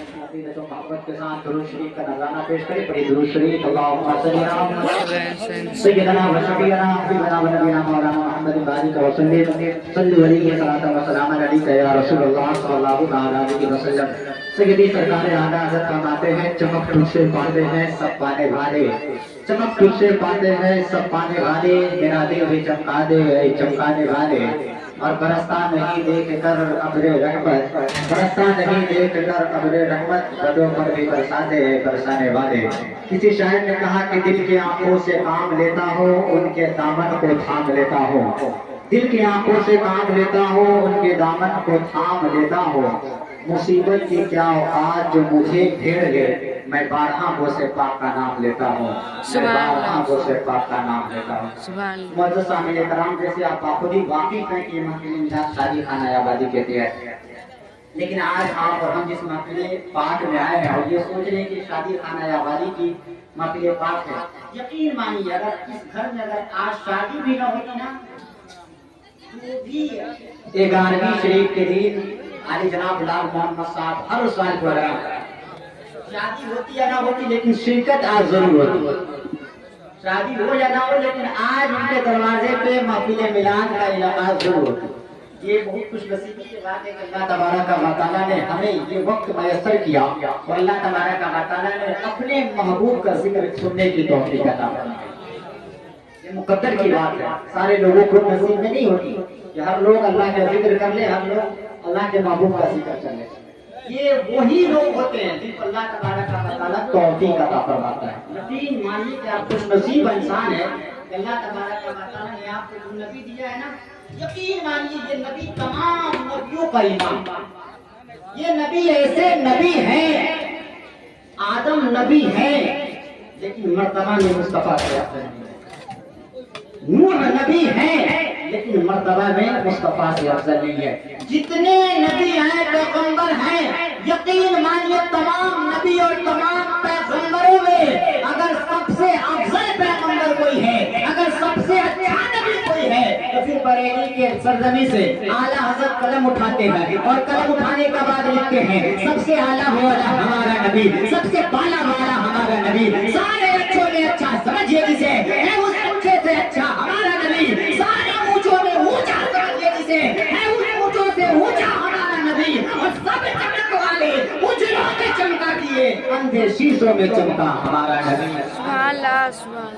तो मोहब्बत के साथ दुरूद शरीफ का नजराना पेश करें। पढ़िए दुरूद शरीफ। अल्लाहुम्मा सल्ली अला सय्यिदना व शफीअना हबीबना व नबीना मौलाना मुहम्मद बारिक व सल्लु अलैहि सलातन व सलाम अलैका या रसूलल्लाह सल्लल्लाहु अलैहि वसल्लम। सय्यदी सरकार आला हज़रत फरमाते हैं, चमक तुझसे पाते हैं सब पाने वाले, चमक तुझसे पाते हैं सब पाने वाले, मेरा दिल भी चमका दे चमकाने वाले। और बरसता नहीं देख कर अब्रे रहमत, बरसता नहीं देख कर अब्रे रहमत, बदों पर भी बरसाते बरसाने वाले। किसी शायर ने कहा कि दिल की आंखों से काम लेता हूँ, उनके दामन को थाम लेता हूँ। दिल की आंखों से काम लेता हूँ, उनके दामन को थाम लेता हूँ। मुसीबत की क्या औकात जो मुझे घेर ले, मैं बारहा से पाक का नाम लेता हूँ, मैं बारहा से पाक का नाम लेता हूँ। मौजूद सामने कराम, जैसे आप खुद ही वाकिफ हैं कि ये महफिल मिलाद शादी खाना आबादी कहते हैं, लेकिन आज आप और हम जिस महफिल पाक में आए हैं और ये सोच रहे हैं कि शादी खाना आबादी की महफिल पाक है, यकीन मानिए अगर इस घर में अगर आज शादी भी न होती ना तो भी 11वीं शरीफ के दिन आली जनाब लाल मोहम्मद साहब हर साल प्रोग्राम, शादी होती या ना होती लेकिन शिरकत आज जरूर होती। शादी हो या ना हो लेकिन आज उनके दरवाजे पे महफिल मिलाद का इलाकात जरूर होती। ये बहुत खुशनसीबी की बात है कि अल्लाह तबारक व तआला ने हमें ये वक्त मयस्सर किया और अल्लाह तबारक व तआला ने अपने महबूब का जिक्र सुनने की तौफीक अता फरमाई। ये मुकद्दर की बात है, सारे लोगों को नसीब में नहीं होती कि हर लोग अल्लाह का जिक्र कर ले, हर लोग अल्लाह के महबूब का जिक्र कर ले। ये वही लोग होते हैं जिनको अल्लाह तबारक व तआला तौफीक अता फरमाता है। यकीन मानिए कि आप खुशनसीब इंसान है, अल्लाह तबारक व तआला ने आपको जो नबी दिया है ना, यकीन मानिए ये नबी तमाम नबियों का इमाम। ये नबी ऐसे नबी हैं, आदम नबी हैं लेकिन मर्तबा में मुस्तफा से अफजल नहीं है। नूह नबी हैं लेकिन मर्तबा में मुस्तफा से अफजल नहीं है। जितने नबी हैं पैगंबर हैं, यकीन मानिए तमाम नबी और तमाम पैगंबरों में अगर सबसे अफजल पैगंबर कोई है, अगर सबसे अच्छा नबी कोई है तो फिर बरेली के सरजमी से आला हजरत कलम उठाते हैं और कलम उठाने के बाद लिखते हैं सबसे आला वाला हमारा नबी, सबसे बाला वाला हमारा नबी, सारे अच्छों में अच्छा समझिए जिसे है उस अच्छे से अच्छा हमारा नबी, सारे ऊंचों में ऊंचा समझिए जिसे है उस ऊंचों से ऊंचा हमारा नबी, और सब चमक वाले उजलों में चमका दिए अंधे शीशों में चमका हमारा नबी। सुभान अल्लाह, सुभान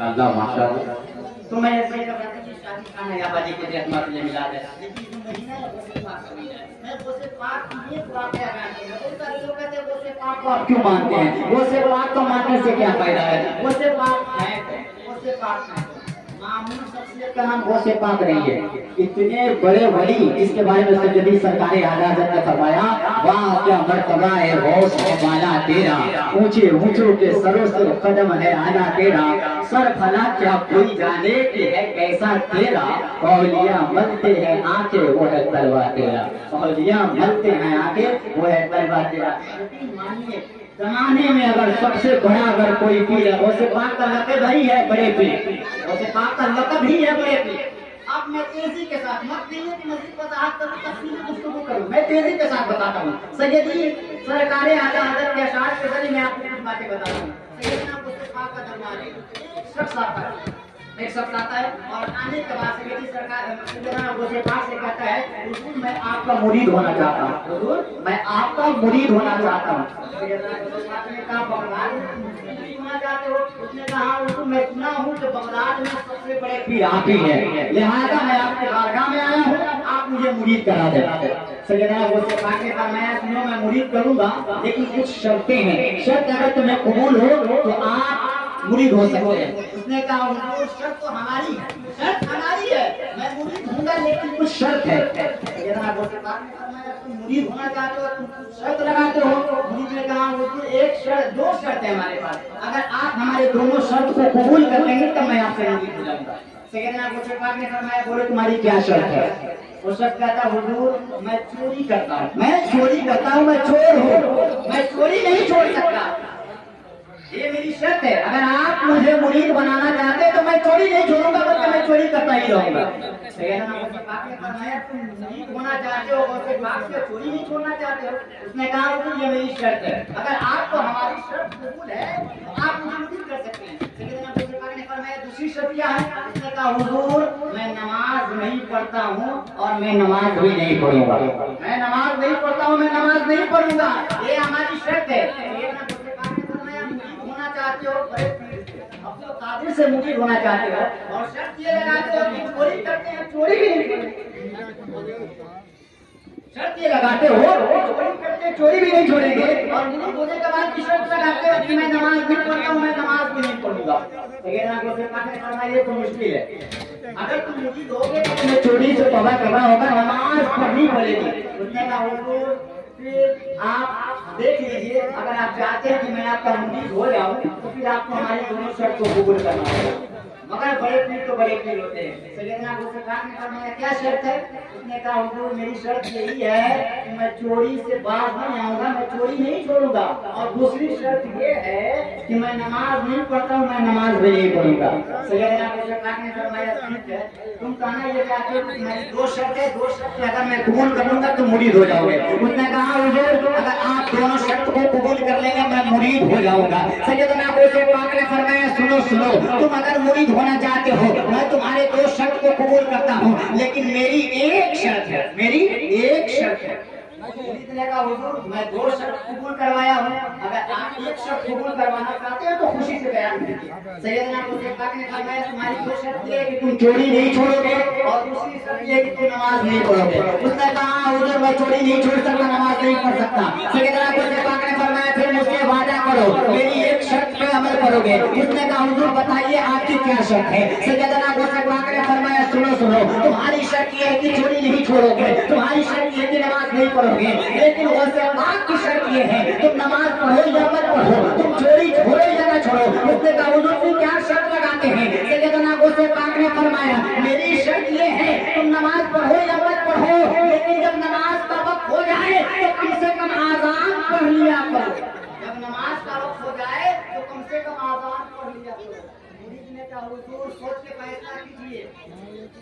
अल्लाह, माशाअल्लाह। तो मैं ऐसे ही कर रहा था कि शादी खाना आबादी के तहत महफिल मिलाद है, लेकिन जो महीना है वो से पाक महीना है। मैं वो से पाक की एक वाकया बयान करूंगा। बहुत सारे लोग कहते हैं वो से पाक को आप क्यों मानते हैं, वो से पाक को मानने से क्या फायदा है, वो से पाक है, वो से पाक है। मामूल शख्सियत का नाम वो से पाक नहीं है। इतने बड़े वली इसके बारे में सज्जदी सरकारे आला हज़रत ने फरमाया, वाह क्या मर्तबा है गौस है वाला तेरा, ऊंचे ऊंचों के सरों से कदम है आला तेरा, सर फला क्या कोई जाने कि है कैसा तेरा, औलिया मलते हैं आंखें वो है तलवा तेरा, औलिया मलते हैं आंखें वो है तलवा तेरा। मानिए जमाने में अगर सबसे बड़ा अगर कोई पीर है, वो से पाक का लक़ब ही है बड़े पीर, वो से पाक का लक़ब ही है बड़े पीर। अब मैं तेजी के साथ मत दीजिए कि मस्जिद पर हाथ करूं, तफसील गुफ्तगू करूं, मैं तेजी के साथ बताता हूं। सैयदी सरकारे आला हज़रत के अशआर के जरिए मैं आपको कुछ बातें बताता हूं। सैयदना मुस्तफा पाक का दरबार है, एक शख्स आता है और आने के बाद सैयदी सरकार सैयदना मुस्तफा पाक से कहता है, हुजूर मैं आपका मुरीद होना चाहता हूं, हुजूर मैं आपका मुरीद होना चाहता हूं। सैयदना मुस्तफा पाक ने कहा बगदाद में होना चाहते हो? उसने कहा हुजूर मैं सुना हूं कि बगदाद में सबसे बड़े पीर आप ही हैं, लिहाजा मैं आपके बारगाह में आया हूं, आप मुझे मुरीद करा दें। सैयदना मुस्तफा पाक ने फरमाया, सुनो मैं मुरीद करूंगा लेकिन कुछ शर्तें हैं, शर्त अगर तुम्हें कबूल हो तो आप मुरीद हो सकते हैं। उसने कहा हुजूर शर्त तो हमारी है, शर्त हमारी है, मैं मुरीद होऊंगा लेकिन कुछ शर्त है। सैयदना मुस्तफा पाक ने फरमाया, तुम मुरीद होना चाहते हो, तुम कुछ शर्त लगाते हो? मुरीद ने कहा हुजूर एक शर्त, दो शर्त है हमारे पास, अगर आप हमारे दोनों शर्त को कबूल कर लेंगे तब मैं आपसे मुरीद हो जाऊंगा। सैयदना मुस्तफा पाक ने फरमाया, बोले तुम्हारी क्या शर्त है? वो शख्स कहता हुजूर मैं चोरी करता हूँ, मैं चोरी करता हूँ, मैं चोर हूँ, मैं चोरी नहीं छोड़ सकता। یہ میری شرط ہے، اگر آپ مجھے مرید بنانا چاہتے ہیں تو میں چوری نہیں چھوڑوں گا، بلکہ میں چوری کرتا ہی رہوں گا۔ تم مرید ہونا چاہتے ہو اور چوری نہیں چھوڑنا چاہتے ہو، اس نے کہا حضور یہ میری شرط ہے، اگر آپ کو ہماری شرط قبول ہے تو آپ مجھے مرید کر سکتے ہیں۔ نے فرمایا دوسری شرط کیا ہے؟ اس نے کہا حضور میں نماز نہیں پڑھتا ہوں اور میں نماز بھی نہیں پڑھوں گا، میں نماز نہیں پڑھتا ہوں، میں نماز نہیں پڑھوں گا، یہ ہماری شرط ہے۔ ہونا چاہتے ہو اپنے قادر سے مرید ہونا چاہتے ہو اور شرط یہ لگاتے ہو کہ چوری کرتے ہیں چوری بھی نہیں کرتے، شرط یہ لگاتے ہو چوری کرتے ہیں چوری بھی نہیں چھوڑیں گے، اور مرید ہونے کے بعد کی شرط لگاتے ہو کہ میں نماز نہیں پڑھتا ہوں، میں نماز بھی نہیں پڑھوں گا۔ یہ تو مشکل ہے، اگر تم مرید ہوگے تو تمہیں چوری سے توبہ کرنا ہوگا، نماز پڑھنی پڑے گی۔ اس نے کہا حضور پھر آپ دیکھ لیجیے، اگر آپ چاہتے ہیں کہ میں آپ کا مرید ہو جاؤں تو پھر آپ کو ہماری دونوں شرط کو قبول کرنا ہوگا، مگر بڑے پیر تو بڑے پیر ہوتے ہیں۔ سیدنا ابو بکر نے فرمایا کیا شرط ہے؟ اس نے کہا حضور میری شرط یہی ہے کہ میں چوری سے باز نہیں آؤں گا، میں چوری نہیں چھوڑوں گا، اور دوسری شرط یہ ہے کہ میں نماز نہیں پڑھتا ہوں، میں نماز بھی نہیں پڑھوں گا۔ سیدنا ابو بکر نے فرمایا ٹھیک ہے، تم کہنا یہ چاہتے ہو کہ میری دو شرطیں، دو شرطیں اگر میں قبول کروں گا تو مرید ہو جاؤں گے۔ اس نے کہا حضور اگر آپ دونوں شرط کو قبول کر لیں گے میں مرید ہو جاؤں گا۔ سیدنا ابو بکر نے فرمایا سنو سنو، تم اگر مرید ہونا چاہتے ہو میں تمہارے دو شرط کو قبول کرتا ہوں، لیکن میری ایک شرط ہے، میری ایک شرط ہے۔ مرید نے کہا حضور میں دو شرط قبول کروایا ہوں، اگر آپ ایک شرط قبول کروانا چاہتے ہیں تو خوشی سے بیان کیجیے۔ سیدنا ابو بکر نے فرمایا تمہاری دو شرط یہ ہے کہ تم چوری نہیں چھوڑو گے، اور دوسری شرط یہ ہے کہ تم نماز نہیں پڑھو گے۔ اس نے کہا حضور میں چوری نہیں چھوڑ سکتا، نماز نہیں پڑھ سکتا۔ سیدنا ابو بکر نے فرمایا پھر مجھ سے وعدہ کرو میری ایک شرط پہ عمل کرو گے۔ اس نے کہا حضور بتائیے آپ کی کیا شرط ہے؟ سیدنا ابو بکر نے فرمایا سنو سنو، تمہاری شرط یہ ہے کہ چوری نہیں چھوڑو گے، تمہاری شرط یہ ہے کہ نماز نہیں پڑھو گے، لیکن غوث پاک کی شرط یہ ہے تم نماز پڑھو یا مت پڑھو، تم چوری چھوڑو یا نہ چھوڑو۔ اس نے کہا حضور تم کیا شرط لگاتے ہیں؟ سیدنا غوث پاک نے فرمایا میری شرط یہ ہے تم نماز پڑھو یا مت پڑھو، لیکن جب نماز کا وقت ہو جائے تو کم سے کم آذان پڑھ لیا کرو، جب نماز کا وقت ہو جائے تو کم سے کم آذان پڑھ لیا کرو۔ مرید نے کہا حضور سوچ کے فیصلہ کیجیے،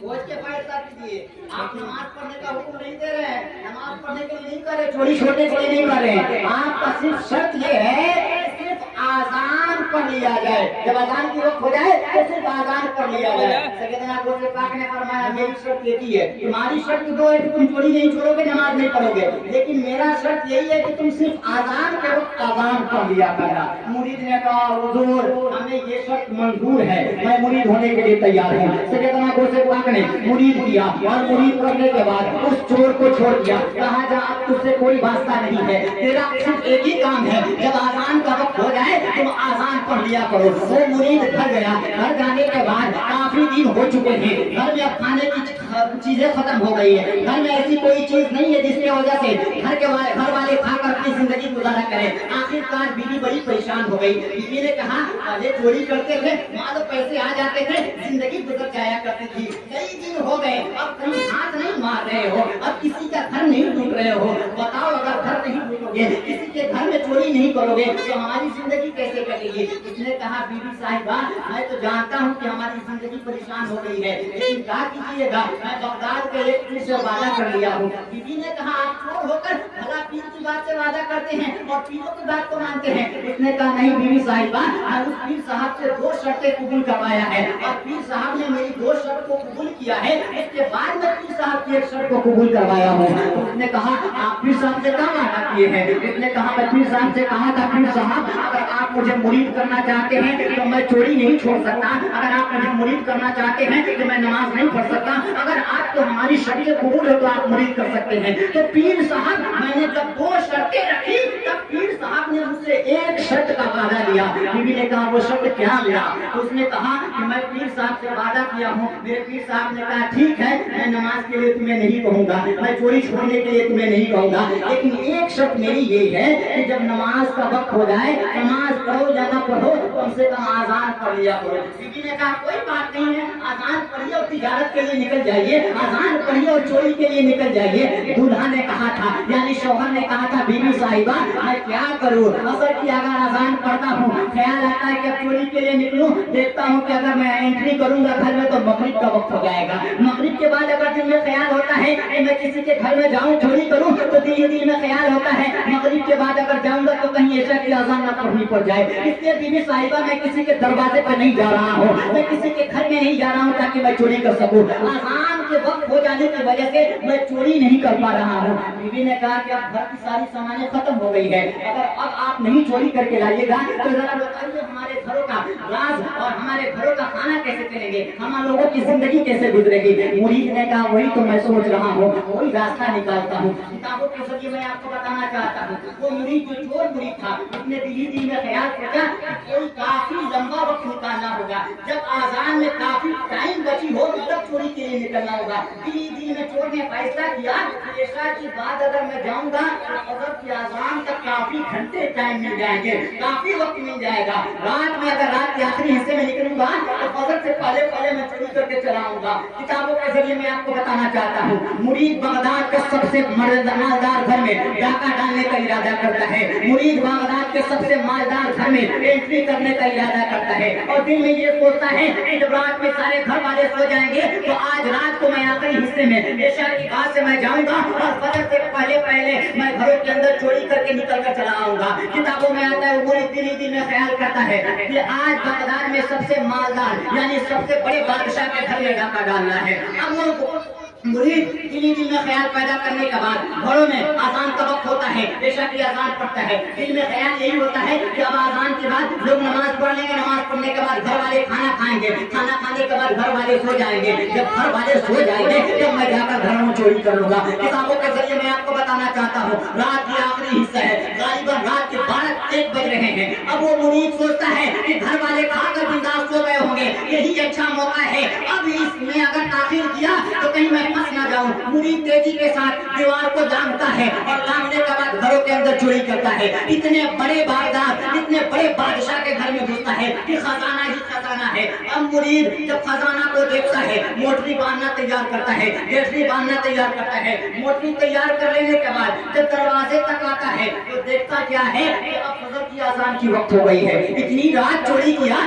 سوچ کے فیصلہ کیجیے، آپ نماز پڑھنے کا حکم نہیں دے رہے ہیں، نماز پڑھنے کے لیے نہیں کر رہے، چوری چھوڑنے کے لیے نہیں کر رہے، آپ کا صرف شرط یہ ہے صرف آذان پڑھ لیا جائے، جب آذان کی وقت ہو جائے تو صرف آذان پڑھ لیا جائے۔ سیدنا ابو بکر نے فرمایا میری شرط یہی ہے، تمہاری شرط دو ہے کہ تم چوری نہیں چھوڑو گے، نماز نہیں پڑھو گے، لیکن میرا شرط یہی ہے کہ تم صرف آذان کے وقت آذان پڑھ لیا کرنا۔ مرید نے کہا حضور ہمیں یہ شرط منظور ہے، میں مرید ہونے کے لیے تیار ہوں۔ سیدنا ابو بکر نے مرید کیا اور مرید کرنے کے بعد اس چور کو چھوڑ دیا، کہا جا اب تجھ سے کوئی واسطہ نہیں ہے، تیرا صرف ایک ہی کام ہے، جب آذان کا وقت ہو جائے تم آذان پڑھ لیا کرو۔ وہ مرید گھر گیا، گھر جانے کے بعد کافی دن ہو چکے ہیں، گھر میں اب کھانے کی چیزیں ختم ہو گئی ہیں، گھر میں ایسی کوئی چیز نہیں ہے جس کی وجہ سے گھر والے کھا کر اپنی زندگی گزارا کریں۔ آخر کار بیوی بڑی پریشان ہو گئی، بیوی نے کہا پہلے چوری کرتے تھے مال پیسے آ جاتے تھے، زندگی گزر جایا کرتی تھی، کئی دن ہو گئے اب کہیں ہاتھ نہیں مار رہے ہو، اب کسی کا گھر نہیں ڈوب رہے ہو، بتاؤ اگر گھر نہیں ڈوبو گے، کسی کے گھر میں چوری نہیں کرو گے تو ہماری زندگی کیسے کٹے گی؟ اس نے کہا بیوی صاحبہ میں تو جانتا ہوں کہ ہماری زندگی پریشان ہو گئی ہے، لیکن کیا کیجیے گا میں بغداد کے ایک پیر سے وعدہ کر لیا ہوں۔ بیوی نے کہا آپ چور ہو کر بھلا پیر کی بات سے وعدہ کرتے ہیں اور پیروں کی بات کو مانتے ہیں؟ اس نے کہا نہیں بیوی صاحبہ میں اس پیر صاحب سے دو شرطیں قبول کروایا ہے اور پیر صاحب نے میری دو شرط کو قبول کیا ہے، اس کے بعد میں پیر صاحب کی ایک شرط کو قبول کروایا ہوں۔ اس نے کہا آپ پیر صاحب سے کہاں وعدہ کیے ہیں؟ اس نے کہا میں پیر صاحب سے کہا تھا پیر صاحب اگر آپ مجھے مرید کرنا چاہتے ہیں تو میں چوری نہیں چھوڑ سکتا، اگر آپ مجھے مرید کرنا چاہتے ہیں تو میں نماز نہیں پڑھ سکتا، اگر آپ کو ہماری شرطیں قبول ہے تو آپ مرید کر سکتے ہیں۔ تو پیر صاحب میں نے جب دو شرطیں رکھی تب پیر صاحب نے مجھ سے ایک شرط کا وعدہ لیا۔ بیوی نے کہا وہ شرط کیا لیا؟ اس نے کہا کہ میں پیر صاحب سے وعدہ کیا ہوں، میرے پیر صاحب نے کہا ٹھیک ہے میں نماز کے لیے تمہیں نہیں کہوں گا، میں چوری چھوڑنے کے لیے تمہیں نہیں کہوں گا، لیکن ایک شرط میری یہ ہے کہ جب نماز کا وقت ہو جائے نماز پڑھو یا نہ پڑھو کم سے کم آذان پڑھ لیا کرو۔ بیوی نے کہا کوئی بات نہیں ہے، آذان پڑھیے اور تجارت کے لیے نکل جائیے، آذان پڑھیے اور چوری کے لیے نکل جائیے۔ دولہا نے کہا تھا یعنی شوہر نے کہا تھا بیوی صاحبہ میں کیا کروں، اگر कि अगर अजान पढ़ता हूँ, ख्याल आता है कि अब चोरी के लिए निकलूं, देखता हूँ कि अगर मैं एंट्री करूंगा घर में तो मगरिब का वक्त हो जाएगा। मगरिब के बाद अगर दिल में ख्याल होता है कि मैं किसी के घर में जाऊं चोरी करूं, तो दिल में ख्याल होता है मगरिब के बाद अगर जाऊंगा तो कहीं ऐसा की अजान न पढ़नी पड़ जाए। इसलिए बीवी साहिबा मैं किसी के दरवाजे पर नहीं जा रहा हूँ, मैं किसी के घर में नहीं जा रहा हूँ ताकि मैं चोरी कर सकूं। अजान के वक्त हो जाने की वजह से मैं चोरी नहीं कर पा रहा हूँ। बीवी ने कहा कि अब घर की सारी सामानें खत्म हो गई है, अगर अब आप नहीं चोरी करके लाइएगा तो जरा बताइए हमारे घरों का राज और हमारे घरों का खाना कैसे चलेंगे, हम लोगों की जिंदगी कैसे गुजरेगी। मुरीद ने कहा वही तो मैं सोच रहा हूँ, वही रास्ता निकालता हूँ। किताबों के जरिए मैं आपको बताना चाहता हूँ, वो मुरीद जो चोर मुरीद था, उसने दिल में ख्याल सोचा कोई काफी लंबा वक्त निकालना होगा, जब आजान में काफी टाइम बची हो तब चोरी के लिए निकलना होगा। दिल में चोर ने फैसला किया ऐसा की बाद अगर मैं जाऊंगा तो फजर की आजान तक काफी घंटे टाइम मिल जाएंगे, काफी वक्त मिल जाएगा। रात में अगर रात के आखिरी हिस्से में निकलूंगा तो फजर से पहले पहले मैं चोरी करके चला आऊंगा। किताबों के जरिए मैं आपको बताना चाहता हूँ, मुरीद बगदाद के सबसे मालदार घर में डाका डालने का इरादा करता है। मुरीद बगदाद के सबसे मालदार घर में एंट्री करने का इरादा करता है और दिन में ये सोचता है कि जब रात में सारे घर वाले सो जाएंगे तो आज रात को मैं आखिरी हिस्से में ऐशा की बात से मैं जाऊंगा और फजर से पहले पहले मैं घरों के अंदर चोरी करके निकल कर चला आऊंगा। किताबों में आता है वो दिल में ख्याल करता है कि आज बगदाद में सबसे मालदार यानी सबसे बड़े बादशाह के घर में डाका डालना है। अब वो मुरीद दिल में ख्याल पैदा करने के बाद घरों में आजान का वक्त होता है, ऐशा की आजान पढ़ता है, दिल में ख्याल यही होता है कि अब आजान के बाद लोग नमाज पढ़ लेंगे, नमाज पढ़ने के बाद घर वाले खाना खाएंगे, खाना खाने के बाद घर वाले सो जाएंगे, जब घर वाले सो जाएंगे तब मैं जाकर घरों में चोरी कर लूंगा। किताबों के जरिए मैं आपको बताना चाहता हूँ, रात की आखिरी हिस्सा है, गालिबन रात के 12-1 बज रहे हैं। अब वो मुरीद सोचता है कि घर वाले खाकर बिंदास सो गए होंगे, यही अच्छा मौका है, अब इसमें अगर ताखिर किया तो कहीं मैं फंस ना जाऊं। मुरीद तेजी के साथ दीवार को लांघता है और लांघने के बाद घरों के अंदर चोरी करता है। इतने बड़े बागदाद इतने बड़े बादशाह के घर में घुसता है कि खजाना ही खजाना है। अब मुरीद जब खजाना को देखता है, मोटरी बांधना तैयार करता है, गेटरी बांधना तैयार करता है। मोटरी तैयार कर लेने के बाद जब दरवाजे तक आता है तो देखता क्या है कि अब फजर की आजान की वक्त हो गई है। इतनी रात चोरी किया,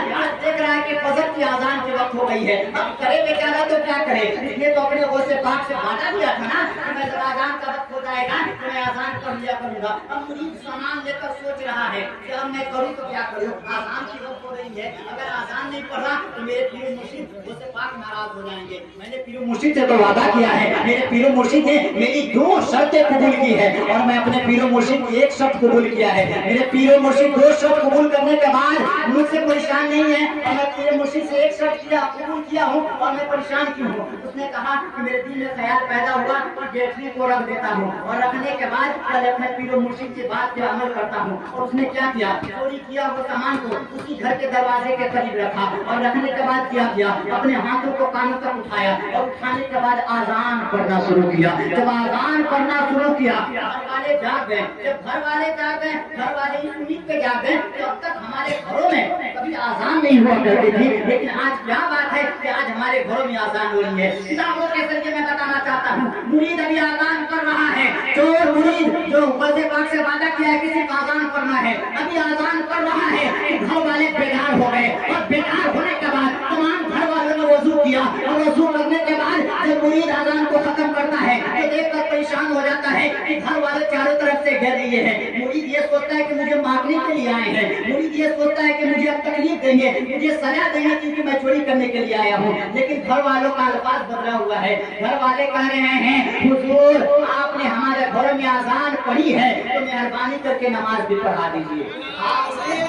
देख रहा है कि फजर की आजान की वक्त हो गई है, अब करे बेचारा तो क्या करे। इसने तो अपने वो से बात से वादा किया था ना कि मैं जब आजान का वक्त हो जाएगा तो मैं आजान कर लिया करूंगा। अब मुरीद सामान लेकर सोच रहा है कि अब मैं करूं तो क्या करूं, आजान की वक्त हो रही है, अगर आजान नहीं पढ़ा तो मेरे पीर मुर्शिद मुझसे पाक नाराज हो जाएंगे। मैंने पीर मुर्शिद से तो वादा किया है, मेरे पीर मुर्शिद ने मेरी 2 शर्तें कबूल की है और मैं अपने पीर मुर्शिद की 1 शर्त कबूल किया है। मेरे पीर मुर्शिद 2 शर्त कबूल करने के बाद मुझसे परेशान नहीं है और मैं पीर मुर्शिद से 1 शर्त कबूल किया हूँ और मैं परेशान क्यों हूँ। उसने कहा कि मेरे दिल में ख्याल पैदा हुआ कि गेटरी को रख देता हूँ और रखने के बाद कल अपने पीर मुर्शिद की बात पे अमल करता हूँ। और उसने क्या किया, चोरी किया वो सामान को उसी घर के दरवाजे के करीब रखा और रखने के बाद क्या किया, अपने हाथों को कानों तक उठाया और उठाने के बाद आजान पढ़ना शुरू किया। जब आजान पढ़ना शुरू किया घर वाले जाग गए, जब घर वाले जाग गए, घर वाले इस उम्मीद पे जाग गए कि अब तक हमारे घरों में कभी आजान नहीं हुआ करती थी, लेकिन आज क्या बात है कि आज हमारे घरों में आजान हो रही है। किताबों के जरिए मैं बताना चाहता हूँ, मुरीद अभी आजान कर रहा है, चोर मुरीद जो वज़े पाक से वादा किया है किसी का आजान करना है, अभी आजान कर रहा है, घर वाले बेदार हो गए और बेदार होने के बाद तमाम घर वालों ने वजू किया और वजू करने के बाद जब मुरीद आजान को खत्म करता है तो देखकर परेशान हो जाता है कि घर वाले चारों तरफ से घेर लिए हैं। मुरीद ये सोचता है कि मुझे मारने के लिए आए हैं, मुरीद ये सोचता है कि मुझे अब तकलीफ देंगे, मुझे सजा देंगे क्योंकि मैं चोरी करने के लिए आया हूँ। लेकिन घर वालों का अल्फाज बदला हुआ है, घर वाले कह रहे हैं हुजूर आपने हमारे घरों में आजान पढ़ी है तो मेहरबानी करके नमाज भी पढ़ा दीजिए। आपने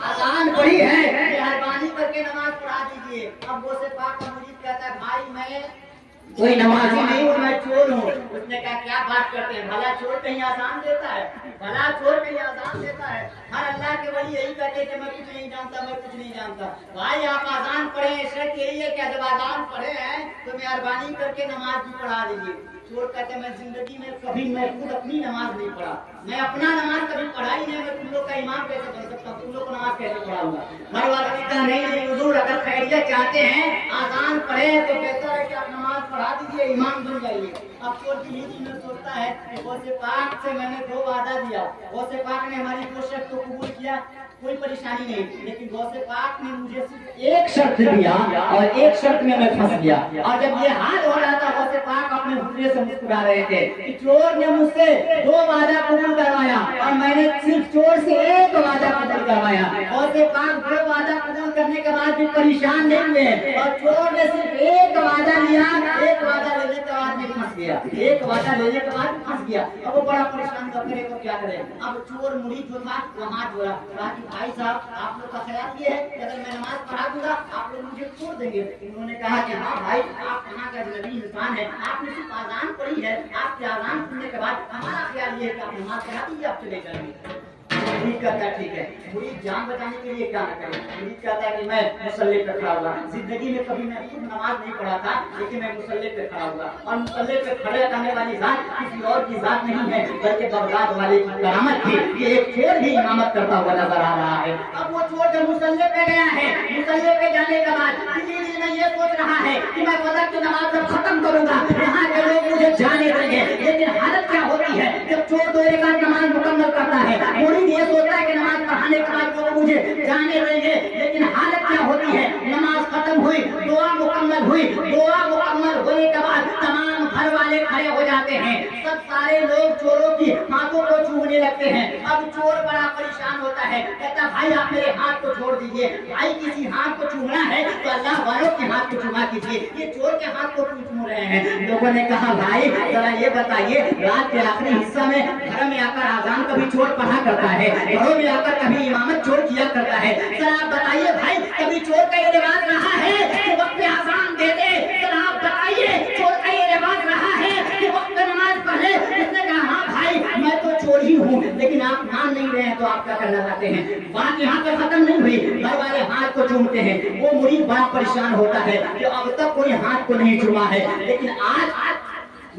आजान पढ़ी है, मेहरबानी करके नमाज पढ़ा दीजिए। अब वो से पाक मुरीद कहता है भाई मैं कोई नमाजी नहीं हूँ, मैं चोर हूँ। उसने कहा क्या बात करते हैं, भला चोर कहीं आजान देता है, भला चोर कहीं आजान देता है। हर अल्लाह के वली यही कहते हैं कि मैं कुछ नहीं जानता, मैं कुछ नहीं जानता। भाई आप आजान पढ़े हैं, शर्त यही है कि जब आजान पढ़े हैं तो मेहरबानी करके नमाज भी पढ़ा दीजिए। चोर कहते हैं मैं जिंदगी में कभी मैं खुद अपनी नमाज नहीं पढ़ा, मैं अपना नमाज कभी पढ़ा ही नहीं, मैं तुम लोग का इमाम कैसे बन सकता हूँ, तुम लोग को नमाज कैसे पढ़ाऊंगा। घर वाले ने कहा नहीं हुजूर अगर खैरियत चाहते हैं आजान पढ़े तो बेहतर है कि आप नमाज पढ़ा दीजिए, इमाम बन जाइए। अब चोर की नीति में सोचता है कि गौसे पाक से मैंने 2 वादा दिया, गौसे पाक ने हमारी 2 शर्त को कबूल किया, कोई परेशानी नहीं, लेकिन गौसे पाक ने मुझे सिर्फ एक शर्त दिया और एक शर्त में मैं फंस गया। और जब ये हाल हो रहा था, गौसे पाक अपने हुजरे से मुस्कुरा रहे थे कि चोर ने मुझसे 2 वादा कबूल करवाया और मैंने सिर्फ चोर से 1 वादा कबूल करवाया। गौसे पाक 2 वादा कबूल करने के बाद भी परेशान नहीं हुए और चोर ने सिर्फ 1 वादा लिया, 1 वादा लेने के बाद भी फंस गया, 1 वादा लेने के बाद फंस गया। अब वो बड़ा परेशान था, करे तो क्या करे। अब चोर मुरीद जो था वो हाथ जोड़ा, कहा कि भाई साहब आप लोग का ख्याल ये है कि अगर मैं नमाज पढ़ा दूंगा आप लोग मुझे छोड़ देंगे। उन्होंने कहा कि हाँ भाई, आप कहाँ का नबी इंसान है, आपने सिर्फ आजान पढ़ी है, आपके आजान सुनने के बाद हमारा ख्याल ये है कि आप नमाज पढ़ा दीजिए, आप चले जाएंगे। मुरीद कहता है ठीक है, मुरीद जान बचाने के लिए क्या न करे। मुरीद कहता है कि मैं मुसल्ले पे खड़ा हुआ, जिंदगी में कभी मैं खुद नमाज नहीं पढ़ा था, लेकिन मैं मुसल्ले पे खड़ा हुआ और मुसल्ले पे खड़े करने वाली जात किसी और की जात नहीं है, बल्कि बगदाद वाले की करामत थी। ये एक चोर भी इमामत करता हुआ नजर आ रहा है। अब वो चोर जब मुसल्ले पे गया है, मुसल्ले पे जाने के बाद दिल में ये सोच रहा है कि मैं फजर की नमाज जब खत्म करूंगा यहाँ के लोग मुझे जाने देंगे, लेकिन हालत क्या होती है जब चोर 2 रकात नमाज मुकम्मल करता है, मुरीद ये सोचता है कि नमाज पढ़ाने के बाद लोग मुझे जाने देंगे, लेकिन हालत क्या होती है, नमाज खत्म हुई, दुआ मुकम्मल हुई, दुआ मुकम्मल होने के बाद तमाम घर वाले खड़े हो जाते हैं, सब सारे लोग चोरों की हाथों को चूमने लगते हैं। अब चोर बड़ा परेशान होता है, कहता भाई आप मेरे हाथ को छोड़ दीजिए, भाई किसी हाथ को चूमना है तो अल्लाह वालों के हाथ को चुमा कीजिए, ये चोर के हाथ को क्यों चूम रहे हैं। लोगों ने कहा भाई जरा ये बताइए, रात के आखिरी हिस्सा में घर में आकर आजान कभी चोर पढ़ा करता है, घरों में आकर कभी इमामत चोर किया करता है, जरा आप बताइए भाई कभी चोर का ये रिवाज रहा है कि वक्त आजान दे दे, जरा आप बताइए चोर का ये रिवाज रहा है कि वक्त नमाज पढ़े। उसने कहा हाँ भाई मैं तो चोर ही हूँ, लेकिन आप मान नहीं रहे हैं तो आप क्या करना चाहते हैं। बात यहाँ पे खत्म नहीं हुई, घर वाले हाथ को चूमते हैं, वो मुरीद बड़ा परेशान होता है कि अब तक कोई हाथ को नहीं चूमा है, लेकिन आज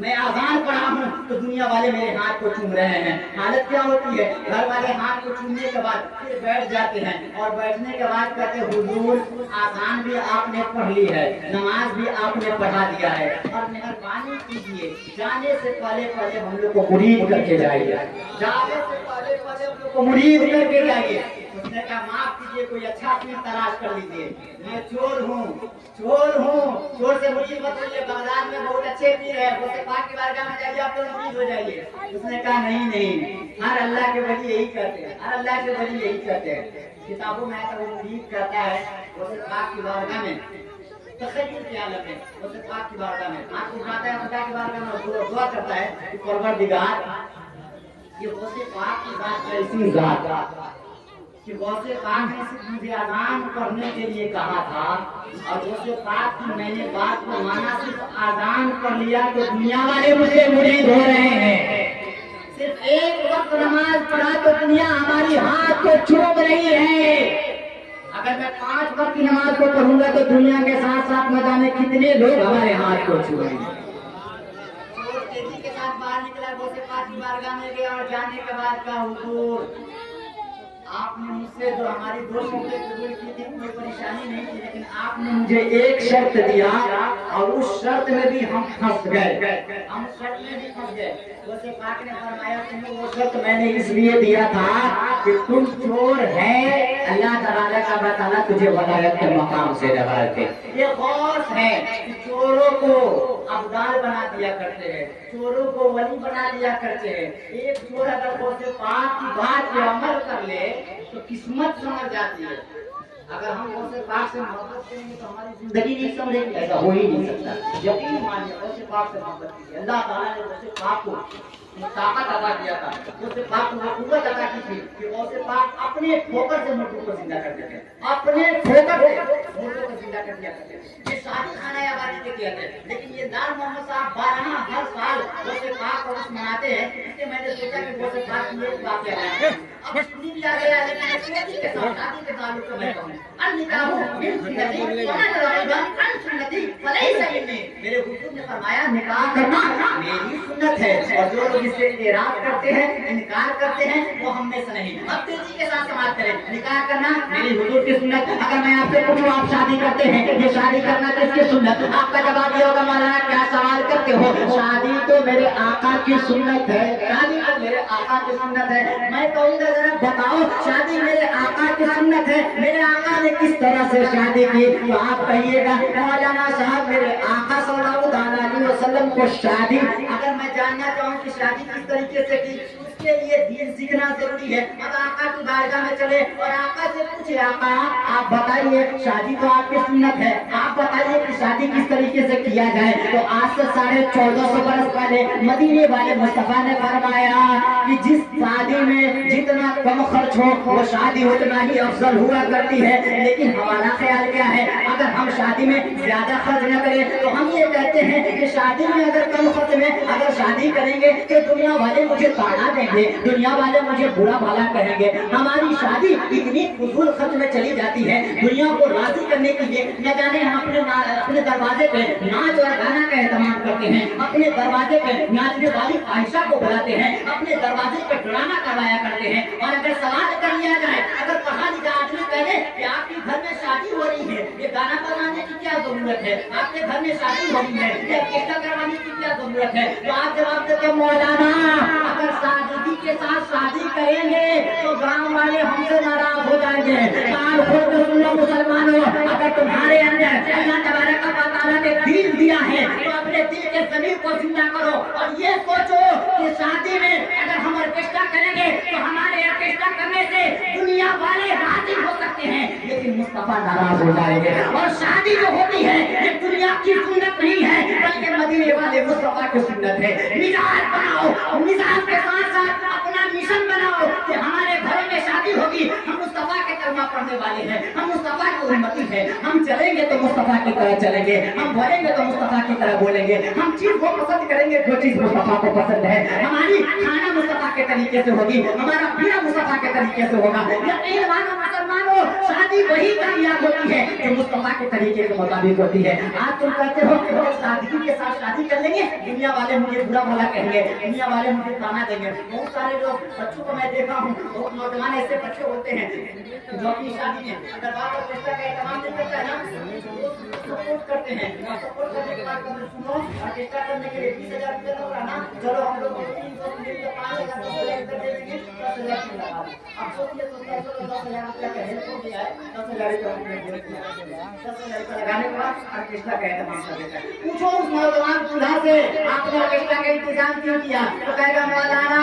मैं आजान पढ़ा हूँ तो दुनिया वाले मेरे हाथ को चूम रहे हैं। हालत क्या होती है, घर वाले हाथ को चूमने के बाद फिर बैठ जाते हैं और बैठने के बाद कहते हुजूर आजान भी आपने पढ़ ली है, नमाज भी आपने पढ़ा दिया है, और मेहरबानी कीजिए जाने से पहले हम लोग को मुरीद करके जाइए, जाने से पहले हम लोग को मुरीद करके जाइए। उसने कहा माफ कीजिए, कोई अच्छा पीर तलाश कर लीजिए, मैं चोर हूँ, चोर से मुरीद मत होइए, बगदाद में बहुत अच्छे पीर है, उससे पाक की बारगाह में जाइए आप तो मुरीद हो जाइए। उसने कहा नहीं, हर अल्लाह के वली यही करते हैं, हर अल्लाह के वली यही करते हैं। किताबों में आता है मुरीद करता है उससे पाक की बारगाह में तखय्युल के आलम में, उससे पाक की बारगाह में आंख उठाता है, खुदा की बारगाह में दुआ करता है कि परवरदिगार ये उससे पाक की बात ऐसी जात कि गौसे पाक ने सिर्फ मुझे आजान पढ़ने के लिए कहा था और गौसे पाक की मैंने बात को माना, सिर्फ आजान पढ़ लिया तो दुनिया वाले मुझे मुरीद हो रहे हैं। सिर्फ एक वक्त नमाज पढ़ा तो दुनिया हमारी हाथ को चूम रही है। अगर मैं 5 वक्त की नमाज को पढ़ूंगा तो दुनिया के साथ साथ न जाने कितने लोग हमारे हाथ को छुएंगे। तेजी के साथ बाहर निकला, गौसे पाक की बारगाह में गया और जाने के बाद कहा हुजूर आपने मुझसे जो हमारी 2 शर्तें कबूल की थी कोई परेशानी नहीं थी, लेकिन आपने मुझे एक शर्त दिया और उस शर्त में भी हम फंस गए, हम शर्त में भी फंस गए। गौसे पाक ने फरमाया तुम्हें वो शर्त मैंने इसलिए दिया था कि तुम चोर है, अल्लाह ताला तुझे वलायत के मकाम से लगाते। ये गौस है कि चोरों को अब्दाल बना दिया करते हैं, चोरों को वली बना दिया करते हैं। एक चोर अगर गौसे पाक की बात पे अमल कर ले तो किस्मत समझ जाती है। अगर हम गौसे पाक से मोहब्बत करेंगे तो हमारी जिंदगी नहीं समझेगी, ऐसा हो ही नहीं सकता। यकीन मानिए गौसे पाक से मोहब्बत कीजिए। अल्लाह ताला ने गौसे पाक को ताकत अदा किया था, गौसे पाक को कुव्वत अदा की थी कि गौसे पाक अपने ठोकर से मुर्दों को जिंदा कर देते, अपने ठोकर से मुर्दों को जिंदा कर दिया करते। ये शादी खाना आबादी के किया थे, लेकिन ये दार मोहम्मद साहब 12 हर साल गौसे पाक को मनाते हैं। इसलिए मैंने सोचा कि वो से बात ये बात है अब सुनी भी आ गया है लेकिन शादी के साथ शादी के ताल्लुक से मैं कहूं अनिकाहु मिन सुन्नती वमन रग़िबा अन सुन्नती फलैसा मिन्नी। मेरे हुजूर ने फरमाया निकाह करना मेरी सुन्नत है और जो लोग इससे इराद करते हैं इनकार करते हैं वो हम में से नहीं। अब तेजी के साथ समाज करें निकाह करना मेरी हुजूर की सुन्नत। अगर मैं आपसे पूछूं आप शादी करते हैं ये शादी करना किसकी सुन्नत? आपका जवाब ये होगा मौलाना क्या सवाल करते हो, शादी तो मेरे आका की सुन्नत है, शादी तो मेरे आका की सुन्नत है। मैं कहूँगा जरा बताओ शादी मेरे आका की सुन्नत है, मेरे आका ने किस तरह से शादी की? तो आप कहिएगा मौलाना साहब मेरे आका सल्लल्लाहु अलैहि वसल्लम को शादी अगर मैं जानना चाहूँ कि शादी किस तरीके से की उसके लिए दीन सीखना जरूरी है। अब आका की बारगाह में चले और आका से पूछे आका आप बताइए शादी तो आपकी सुन्नत है, आप बताइए कि शादी किस तरीके से किया जाए। तो आज से 1450 बरस पहले मदीने वाले मुस्तफा ने फरमाया कि जिस शादी में जितना कम खर्च हो वो शादी उतना ही अफजल हुआ करती है। लेकिन हमारा ख्याल क्या है, अगर हम शादी में ज्यादा खर्च न करें तो हम ये कहते हैं कि शादी में अगर कम खर्च में अगर शादी करेंगे तो दुनिया वाले मुझे ताना देंगे, दुनिया वाले मुझे बुरा भला कहेंगे। हमारी शादी इतनी फजूल खर्च में चली जाती है, दुनिया को राजी करने के लिए न जाने हम अपने दरवाजे पे नाच और गाना का एहतमाम करते हैं, अपने दरवाजे पे नाचने वाली आयशा को बुलाते हैं, अपने दरवाजे पे ड्रामा करवाया करते हैं। और अगर सवाल कर लिया जाए, अगर पढ़ा लिखा आदमी कहे कि आपके घर में शादी हो रही है ये गाना करवाने की क्या जरूरत है, आपके घर में शादी हो रही है ये ऑर्केस्ट्रा करवाने की क्या जरूरत है, तो आप जवाब देते मौलाना अगर सादगी के साथ शादी करेंगे तो गांव वाले हमसे नाराज हो जाएंगे। कान खोल कर सुन लो मुसलमानों, अगर तुम्हारे अंदर अल्लाह तबारक व तआला ने दिल दिया है तो अपने दिल के ज़मीर को जिंदा करो और ये सोचो कि शादी में अगर हम ऑर्केस्ट्रा करेंगे तो हमारे ऑर्केस्ट्रा करने से दुनिया वाले राजी हो सकते हैं लेकिन मुस्तफा नाराज हो जाएंगे। और शादी जो होती है ये दुनिया की सुन्नत नहीं है बल्कि मदीने वाले मुस्तफा की सुन्नत है। मिजाज बनाओ, मिजाज के साथ साथ अपना मिशन बनाओ कि हमारे घरों में शादी होगी, हम मुस्तफा के कलमा पढ़ने वाले हैं, हम मुस्तफा की उम्मती हैं, हम चलेंगे तो मुस्तफा की तरह चलेंगे, हम बोलेंगे तो मुस्तफा की तरह बोलेंगे, हम चीज को पसंद करेंगे जो चीज मुस्तफा को पसंद है, हमारी खाना मुस्तफा के तरीके से होगी, हमारा पीना मुस्तफा के तरीके से होगा। यकीन मानो मुसलमानों शादी वही कामयाब होती है जो मुस्तफा के तरीके के मुताबिक होती है। आज तुम कहते हो कि सादगी के साथ शादी कर लेंगे दुनिया वाले मुझे बुरा भला कहेंगे, दुनिया वाले मुझे ताना देंगे। बहुत सारे लोग बच्चों को मैं देखा हूँ, बहुत नौजवान ऐसे बच्चे होते हैं जो अपनी शादी में अगर बाप और रिश्ता का एहतमाम नहीं करता है ना सपोर्ट करते हैं, सपोर्ट करने के बाद सुनो रिश्ता करने के लिए 20,000 रुपये लग रहा ना, चलो हम लोग 5,000 दे देंगे 10,000 लगा। अब सोचिए तो 10,000 रुपये का हेल्प हो गया है, 10,000 लगाने के बाद ऑर्केस्ट्रा का एहतमाम कर देता है। पूछो उस नौजवान दूल्हा से आपने ऑर्केस्ट्रा का इंतजाम क्यों किया, तो कहेगा मौलाना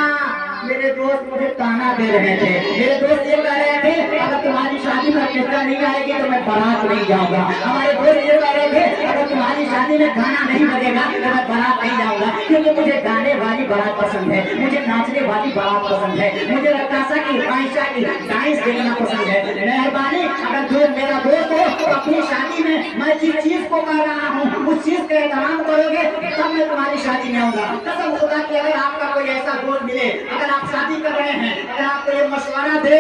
मेरे दोस्त मुझे ताना दे रहे थे, मेरे दोस्त ये कह रहे थे अगर तुम्हारी शादी में ऑर्केस्ट्रा नहीं आएगी तो मैं बारात नहीं जाऊंगा, हमारे दोस्त ये कह रहे थे अगर तुम्हारी शादी में गाना नहीं बजेगा तो मैं बारात नहीं जाऊंगा, क्योंकि मुझे गाने वाली बारात पसंद है, मुझे नाचने वाली बारात पसंद है, मुझे रकासा की आयशा की डांस देखना पसंद है। मेहरबानी अगर जो मेरा दोस्त हो तो अपनी शादी में मैं जिस चीज को कर रहा हूँ उस चीज का एहतमाम करोगे तब मैं तुम्हारी शादी में आऊंगा। कसम खुदा की अगर आपका कोई ऐसा दोस्त मिले, अगर आप शादी कर रहे हैं, अगर आपको ये मशवरा दे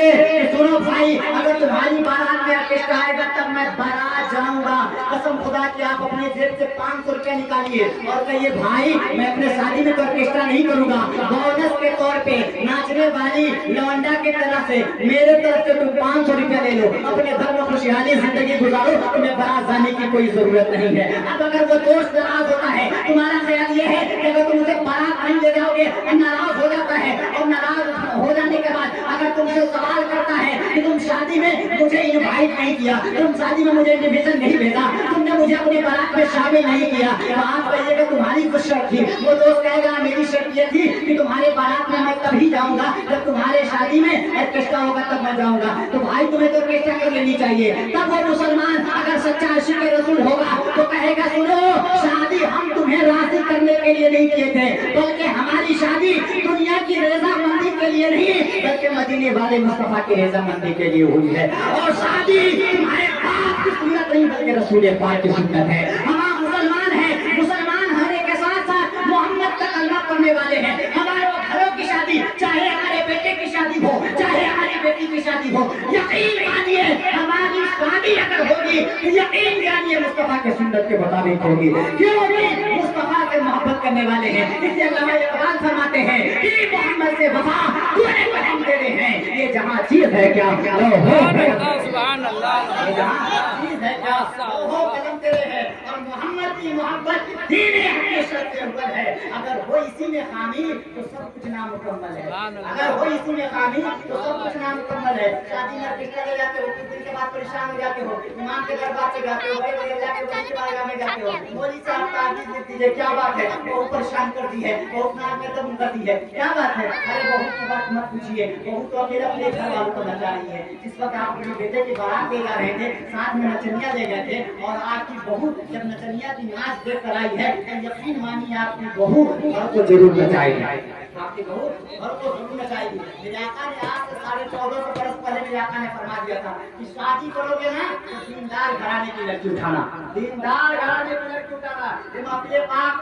सुनो भाई अगर तुम्हारी बारात में ऑर्केस्ट्रा आएगा तब मैं बारात जाऊंगा, कसम खुदा की आप अपने जेब से 500 रुपया निकालिए और कहिए भाई मैं अपने शादी में तो ऑर्केस्ट्रा नहीं करूंगा, बोनस के तौर पे नाचने वाली लौंडा के तरफ से मेरे तरफ से तुम 500 रुपया ले लो, अपने घर में खुशहाली जिंदगी गुजारो, तुम्हें बारात जाने की कोई जरूरत नहीं है। अब अगर वो दोस्त नाराज होता है, तुम्हारा ख्याल ये है कि अगर तुम उसे बारात नहीं ले जाओगे नाराज हो जाता है और नाराज हो जाने के बाद अगर तुमसे सवाल करता है कि तुम शादी में मुझे इनवाइट नहीं किया, तुम शादी में मुझे इनविटेशन नहीं भेजा, तुमने मुझे अपनी बारात में शामिल नहीं किया, तो आप कहिएगा तुम्हारी कुछ शर्त थी, वो दोस्त कहेगा मेरी शर्त ये थी कि तुम्हारे बारात में मैं तभी जाऊंगा जब तुम्हारे शादी में ऑर्केस्ट्रा होगा तब मैं जाऊंगा। तो भाई तुम्हें तो ऑर्केस्ट्रा कर लेनी चाहिए। तब वो मुसलमान अगर सच्चा आशिक रसूल होगा तो कहेगा सुनो शादी हम तुम्हें राजी करने के लिए नहीं किए थे, बल्कि हमारी शादी दुनिया की रजामंदी के लिए नहीं बल्कि मदीने वाले मुस्तफा की रजामंदी के लिए हुई है। और शादी तुम्हारे बाप की सुन्नत नहीं बल्कि रसूल पाक की सुन्नत है। हम मुसलमान हैं, मुसलमान होने के साथ साथ मोहम्मद का कलमा पढ़ने वाले हैं। हमारे घरों की शादी चाहे बेटी की शादी हो, यकीन मानिए हमारी शादी अगर होगी, यकीन जानिए मुस्तफा के सुन्नत के मुताबिक होगी, क्योंकि मुस्तफा से मोहब्बत करने वाले हैं। इसलिए अल्लाह इकबाल फरमाते हैं कि मोहम्मद से वफा तूने को हम दे रहे हैं, ये जहाँ चीज है क्या सुभान अल्लाह, ये जहाँ चीज है क्या वो कदम तेरे हैं। और मोहम्मद की मोहब्बत दीन हकीकत के ऊपर है, अगर हो इसी में खामी तो सब कुछ नामुकम्मल है, अगर हो इसी में खामी तो सब कुछ नामुकम्मल है। शादी में ऑर्केस्ट्रा ले जाते हो, कुछ दिन के बाद परेशान हो जाते हो, इमाम के दरबार पे जाते हो, बड़े बड़े जाके उनकी बारगाह में जाते हो, मौलवी साहब तारीफ दे दीजिए, क्या बात है, वो परेशान कर दी है, बहुत नाम में दम कर दी है, क्या बात है। अरे बहू की बात मत पूछिए, बहू तो अकेले अपने घर वालों को नचा रही है। जिस वक्त आप अपने बेटे की बारात ले जा रहे थे, साथ में नचनिया ले गए थे, और आपकी बहू जब नचनिया की नाच देख कर आई है, तो यकीन मानिए आपकी बहू घर को जरूर नचाएगी, आपकी बहू घर को जरूर नचाएगी। मेरे आका ने आज से 1450 बरस पहले मेरे आका ने फरमा दिया था कि शादी करोगे ना तो दीनदार घराने की लड़की उठाना, दीनदार घराने की लड़की उठाना। अपने पाक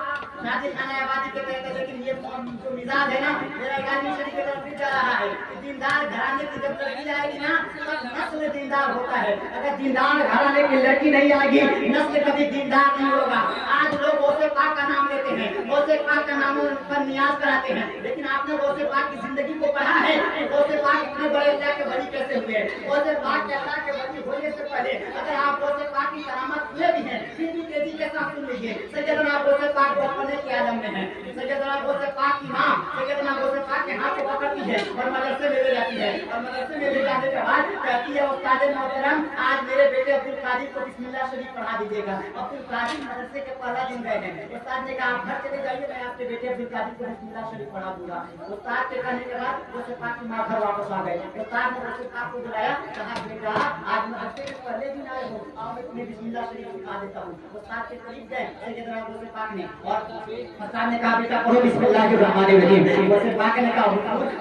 शादी खाना आबादी के कहते हैं, लेकिन ये जो मिजाज है ना मेरा इलामी शरीफ की तरफ जा रहा है। दीनदार घराने की जब लड़की आएगी ना तब नस्ल दीनदार होता है, अगर दीनदार घराने की लड़की नहीं आएगी नस्ल कभी दीनदार नहीं होगा। आज लोग गौसे पाक का नाम लेते हैं, गौसे पाक का नाम पर नियाज कराते हैं, लेकिन आपने गौसे पाक की जिंदगी को पढ़ा है, गौसे पाक इतने बड़े अल्लाह के वली कैसे हुए। गौसे पाक के अल्लाह के वली होने से पहले अगर आप गौसे पाक की करामत हुए भी हैं, फिर भी तेजी के साथ सुन लीजिए। सैयदना गौसे पाक बचपने के आलम में है, सैयदना गौसे पाक की माँ सैयदना गौसे पाक के हाथ को पकड़ती है और मदरसे में ले जाती है, और मदरसे में ले जाने के बाद कहती है उस्ताद मोहतरम आज मेरे बेटे अब्दुल कादिर को बिस्मिल्लाह शरीफ पढ़ा दीजिएगा। अब्दुल कादिर मदरसे के पहला दिन गए हैं, उस्ताद ने कहा आप घर चले जाइए, मैं आपके बेटे अब्दुल कादिर को बिस्मिल्लाह शरीफ पढ़ा दूंगा। उस्ताद के कहने के बाद गौसे पाक की माँ घर वापस आ गए। उस्ताद ने गौसे पाक को बुलाया, कहा बेटा आज मदरसे के पहले दिन आए हो, आओ मैं तुम्हें बिस्मिल्लाह शरीफ सिखा देता हूँ। उस्ताद के करीब गए सैयदना गौसे पाक ने, और उस्ताद ने कहा बेटा पढ़ो बिस्मिल्लाहिर्रहमानिर्रहीम। गौसे पाक ने कहा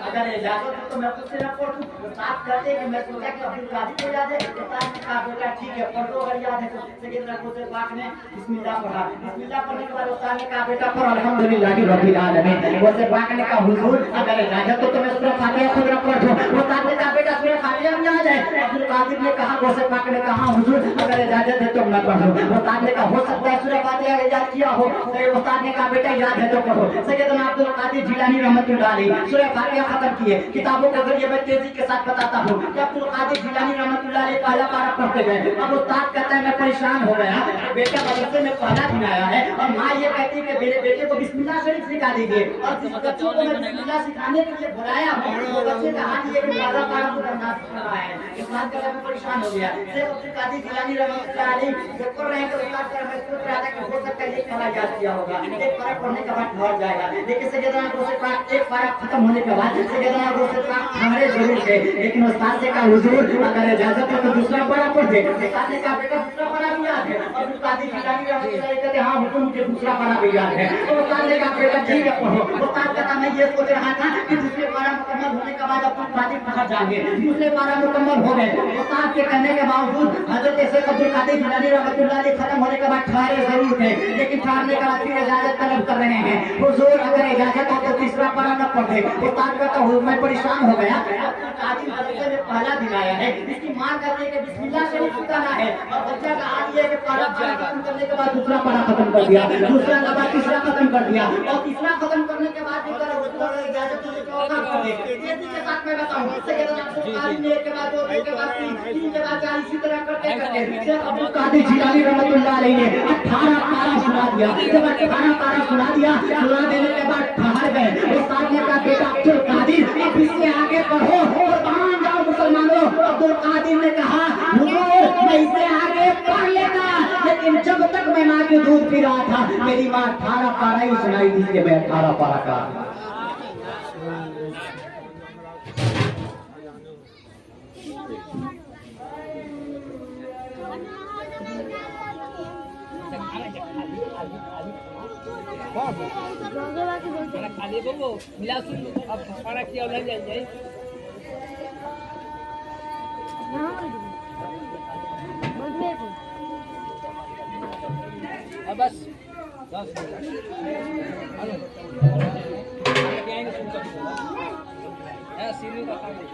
अगर इजाजत हो तो मैं खुद से न पढ़ूं। उस्ताद कहते हैं कि मैं सोचा कि अब्दुल कादिर को याद है। उस्ताद ने कहा बेटा ठीक है पढ़ दो, अगर याद है तो। सैयदना गौसे पाक ने बिस्मिल्लाह पढ़ा, बिस्मिल्लाह पढ़ने के बाद उस्ताद ने कहा बेटा पढ़ अल्हम्दुलिल्लाहि रब्बिल आलमीन। गौसे पाक ने कहा हुजूर अगर इजाजत हो तो मैं सूरह फातिहा खुद न पढ़ दूं। उस्ताद ने कहा बेटा सूरह फातिहा में याद है। अब्दुल कादिर ने कहा गौसे पाक ने कहा हुजूर अगर इजाजत है तो मैं पढ़ दूं। उस्ताद ने कहा हो सकता है सूरह फातिहा याद किया हो, तो उस्ताद ने कहा बेटा याद है तो पढ़ो। सैयदना अब्दुल कादिर जिलानी रहमतुल्लाह अलैह सूरह फातिहा खत्म किए। किताबों के जरिए मैं तेजी के साथ बताता हूँ कि अब्दुल कादिर जिलानी रहमतुल्लाह अलैह पहला पारा पढ़ते गए। अब उस्ताद कहता है मैं परेशान हो गया, बेटा मदरसे में पहला दिन आया है और माँ ये कहती है कि मेरे बेटे को बिस्मिल्लाह शरीफ सिखा दीजिए, और जिस बच्चे को मैं बिस्मिल्लाह सिखाने के लिए बुलाया हूँ वो बच्चे का हाथ ये पहला पारा पूरा ना सीख रहा है। उस्ताद कहता है मैं परेशान हो गया। शेख अब्दुल कादिर जिलानी रहमतुल्लाह अलैह जब पढ़ रहे हैं तो उस्ताद कहता है मैं सोच रहा था कि हो सकता है एक पारा याद किया होगा, एक पारा पढ़ने के बाद भर जाएगा। लेकिन सैयदना गौसे पाक एक पारा खत्म होने के बाद सैयदना गौसे पाक हमारे जरूर थे, लेकिन उस्ताद से कहा हुजूर अगर इजाजत हो तो दूसरा पारा पढ़ दे। उस्ताद ने कहा बेटा दूसरा पारा भी याद है, और उस्ताद जिलानी रहमतुल्लाह अलैह कहते हाँ हुजूर मुझे दूसरा पारा भी याद है। तो उस्ताद ने कहा बेटा ठीक है पढ़ो। उस्ताद कहता मैं ये सोच रहा था कि दूसरे पारा मुकम्मल होने के बाद अब्दुल कादिर पहुंच जाएंगे, दूसरे पारा मुकम्मल हो गए। उस्ताद के कहने के बावजूद हजरत शेख अब्दुल कादिर जिलानी रहमतुल्लाह अलैह खत्म होने के बाद ठहरे जरूर थे, लेकिन ठहरने के बाद फिर इजाजत तलब कर रहे हैं हुजूर अगर इजाजत हो तो तीसरा पारा न पढ़े। उस्ताद कहता हूँ मैं परेशान हो गया, कादिर मदरसे में पहला दिन आया है, इसकी मां कहती है कि बिस्मिल्लाह शरीफ सिखाना है, और बच्चा का हाल ये है कि पहला पारा खत्म करने के बाद दूसरा पारा खत्म कर दिया, दूसरा के बाद तीसरा खत्म कर दिया, और तीसरा खत्म करने के बाद भी करो इजाजत हो तो चौथा कर दे। तेजी के साथ मैं बताऊं सैयदना अब्दुल कादिर ने एक के बाद दो, एक के बाद तीन के बाद चार इसी तरह करते करते शेख अब्दुल कादिर जिलानी रहमतुल्लाह अलैह ने 18 पारा सुना दिया। जब 18 पारा सुना दिया, सुना देने के बाद ठहर गए। उस्ताद ने कहा बेटा अब्दुल कादिर अब इससे आगे पढ़ो और तमाम जाओ मुसलमानों। अब्दुल कादिर ने कहा हुजूर मैं इससे आगे पढ़ लेता, लेकिन जब तक मैं माँ के दूध पी रहा था मेरी माँ 18 पारा ही सुनाई दी कि मैं 18 पारा का। खाली बोलो मिला सुन अब पारा किया लग जाए अब बस 10 हेलो क्या है सुन सकते हैं सीरियल का काम है।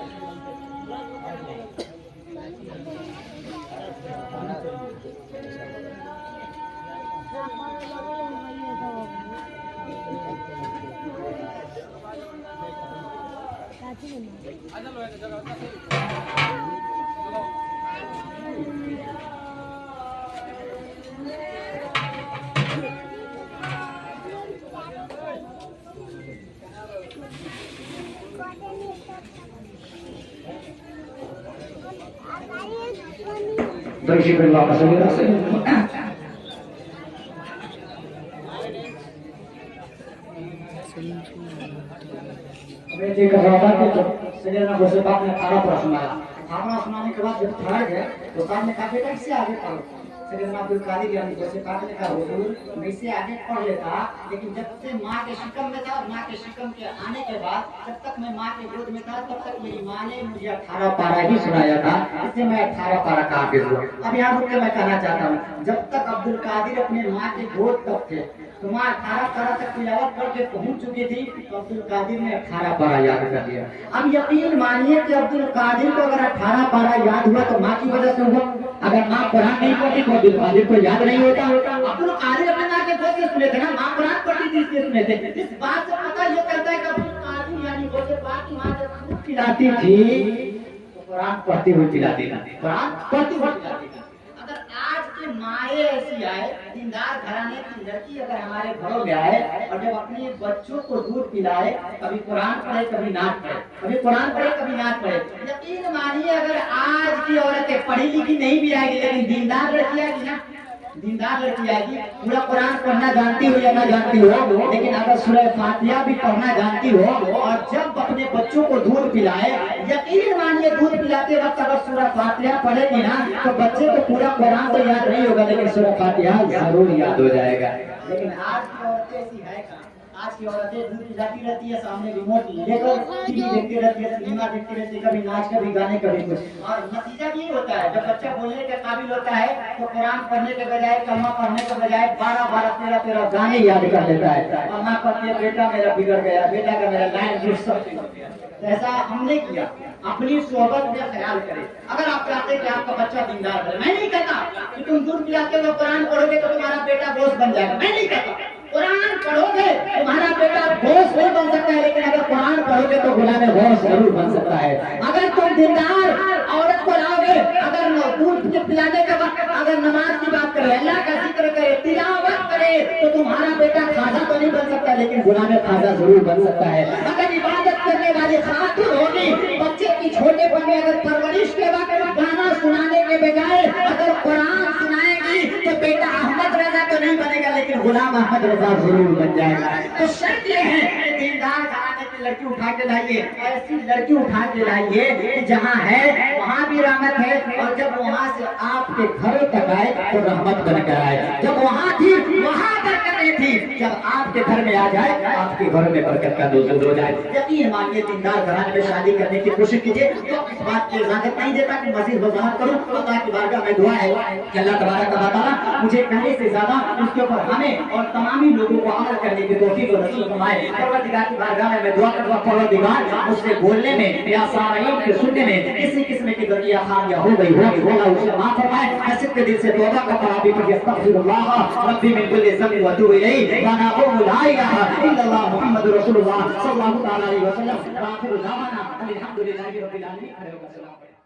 درشی باللہ صلی اللہ علیہ وسلم میں دیکھ رہا تھا کہ جب سیدنا غوث پاک نے 18 سنایا، 18 سنانے کے بعد جب ٹھہر گئے تو صاحب نے کہا بیٹا اس سے آگے پڑھو۔ سیدنا عبدالقادر یعنی غوث پاک نے کہا حضور میں اس سے آگے پڑھ لیتا، لیکن جب سے ماں کے شکم میں تھا اور ماں کے شکم کے آنے کے بعد جب تک میں ماں کے گود میں تھا تب تک میری ماں نے مجھے 18 پارہ ہی سنایا تھا، اس سے میں 18 پارہ کا حافظ ہوا۔ اب یہاں رک کے میں کہنا چاہتا ہوں جب تک عبدالقادر اپنے ماں کے گود تک تھے تو ماں 18 پارہ تک تلاوت کر کے پہنچ چکی تھی تو عبدالقادر نے 18 پارہ یاد کر لیا۔ اب یقین مانیے کہ عبدالقادر کو اگر 18 پارہ یاد ہوا تو ماں کی وجہ سے ہوا، اگر ماں قرآن نہیں پڑھتی تو عبدالقادر کو یاد نہیں ہوتا۔ عبدالقادر اپنے ماں کے گود سے سنے تھے نا، ماں قرآن پڑھتی تھی اس لیے سنے تھے۔ اس بات سے پتہ یہ کرتا ہے کہ عبدالقادر یعنی غوث پاک کی ماں جب دودھ پلاتی تھی تو قرآن پڑھتی ہوئی پلاتی تھی، قرآن پڑھتی ہوئی پلاتی تھی۔ اگر آج کے مائیں ایسی آئے، دیندار گھرانے کی لڑکی اگر ہمارے گھروں میں آئے اور جب اپنے بچوں کو دودھ پلائے، کبھی قرآن پڑھے کبھی نعت پڑھے، کبھی قرآن پڑھے کبھی نعت پڑھے، یقین مانیے اگر آج کی عورتیں پڑھی لکھی نہیں بھی آئے گی لیکن دیندار لڑکی آئے گی نا، دیندار لڑکی آئے گی، پورا قرآن پڑھنا جانتی ہو یا نہ جانتی ہو، لیکن اگر سورہ فاتحہ بھی پڑھنا جانتی ہو اور جب اپنے بچوں کو دودھ پلائے، یقین مانیے دودھ پلاتے وقت اگر سورہ فاتحہ پڑھے گی نا تو بچے کو پورا قرآن تو یاد نہیں ہوگا لیکن سورہ فاتحہ ضرور یاد ہو جائے گا۔ لیکن آج کی عورتیں ایسی ہے کہاں؟ آج کی عورتیں دودھ پلاتی رہتی ہے، سامنے ریموٹ لے کر ٹی وی دیکھتی رہتی ہے، سنیما دیکھتی رہتی ہے، کبھی ناچ کبھی گانے کبھی کچھ، اور نتیجہ بھی ہوتا ہے جب بچہ بولنے کے قابل ہوتا ہے تو قرآن پڑھنے کے بجائے کلمہ پڑھنے کے بجائے 12 13 گانے یاد کر لیتا ہے، اور ماں کہتی ہے بیٹا میرا بگڑ گیا، بیٹا کا میرا لائن سب۔ ایسا ہم نے کیا، اپنی صحبت میں خیال کرے۔ اگر آپ چاہتے کہ آپ کا بچہ دیندار بنے، میں نہیں کہتا کہ تم دودھ پلاتے ہوئے قرآن پڑھو گے تو تمہارا بیٹا دوست بن جائے گا، میں نہیں کہتا قرآن پڑھو گے تمہارا بیٹا غوث نہیں بن سکتا ہے، لیکن اگر قرآن پڑھو گے تو غلام غوث ضرور بن سکتا ہے۔ اگر تم دیندار عورت کو لاؤ گے، اگر دودھ پلانے کے وقت اگر نماز کی بات کرے، اللہ کا ذکر کرے، تلاوت کرے تو تمہارا بیٹا خواجہ تو نہیں بن سکتا لیکن غلام خواجہ ضرور بن سکتا ہے۔ اگر عبادت کرنے والی خاتون ہوگی، بچے کی چھوٹے بنے اگر پرورش کے وقت گانا سنانے کے بجائے اگر قرآن سنائے گی تو بیٹا احمد رضا تو نہیں بنے گا لیکن غلام احمد رضا ضرور بن جائے گا۔ تو شرط یہ ہے کہ دیندار گھرانے کی لڑکی اٹھا کے لائیے، ایسی لڑکی اٹھا کے لائیے کہ جہاں ہے وہاں بھی رحمت ہے، اور جب وہاں سے آپ کے گھروں تک آئے تو رحمت بن کر آئے، جب وہاں تھی وہاں برکت نہیں تھی، جب آپ کے گھر میں آ جائے آپ کے گھر میں برکت کا نزول ہو جائے۔ یقین مانیے دیندار گھرانے میں شادی کرنے کی کوشش کیجیے۔ تو اس بات کی اجازت نہیں دیتا کہ مزید وضاحت کروں، اللہ کی بارگاہ میں دعا ہے کہ اللہ تبارک و تعالیٰ مجھے کہنے سے زیادہ اس کے اوپر ہمیں اور تمامی لوگوں کو عمل کرنے کی توفیق و نصیب فرمائے۔ پروردگار کی بارگاہ میں دعا کرتا ہوں پروردگار مجھ سے بولنے میں یا سامعین کے سننے میں کسی قسم کی غلطی یا خامیاں ہو گئی ہوگی، اللہ اسے معاف فرمائے۔ میں صدق دل سے توبہ کرتا ہوں، ابھی پڑھیے استغفر اللہ ربی من کل ذنب واتوب الیہ وانا اقول لا الہ الا اللہ محمد رسول اللہ صلی اللہ تعالی علیہ وسلم۔ وآخر دعوانا الحمد للہ رب العالمین۔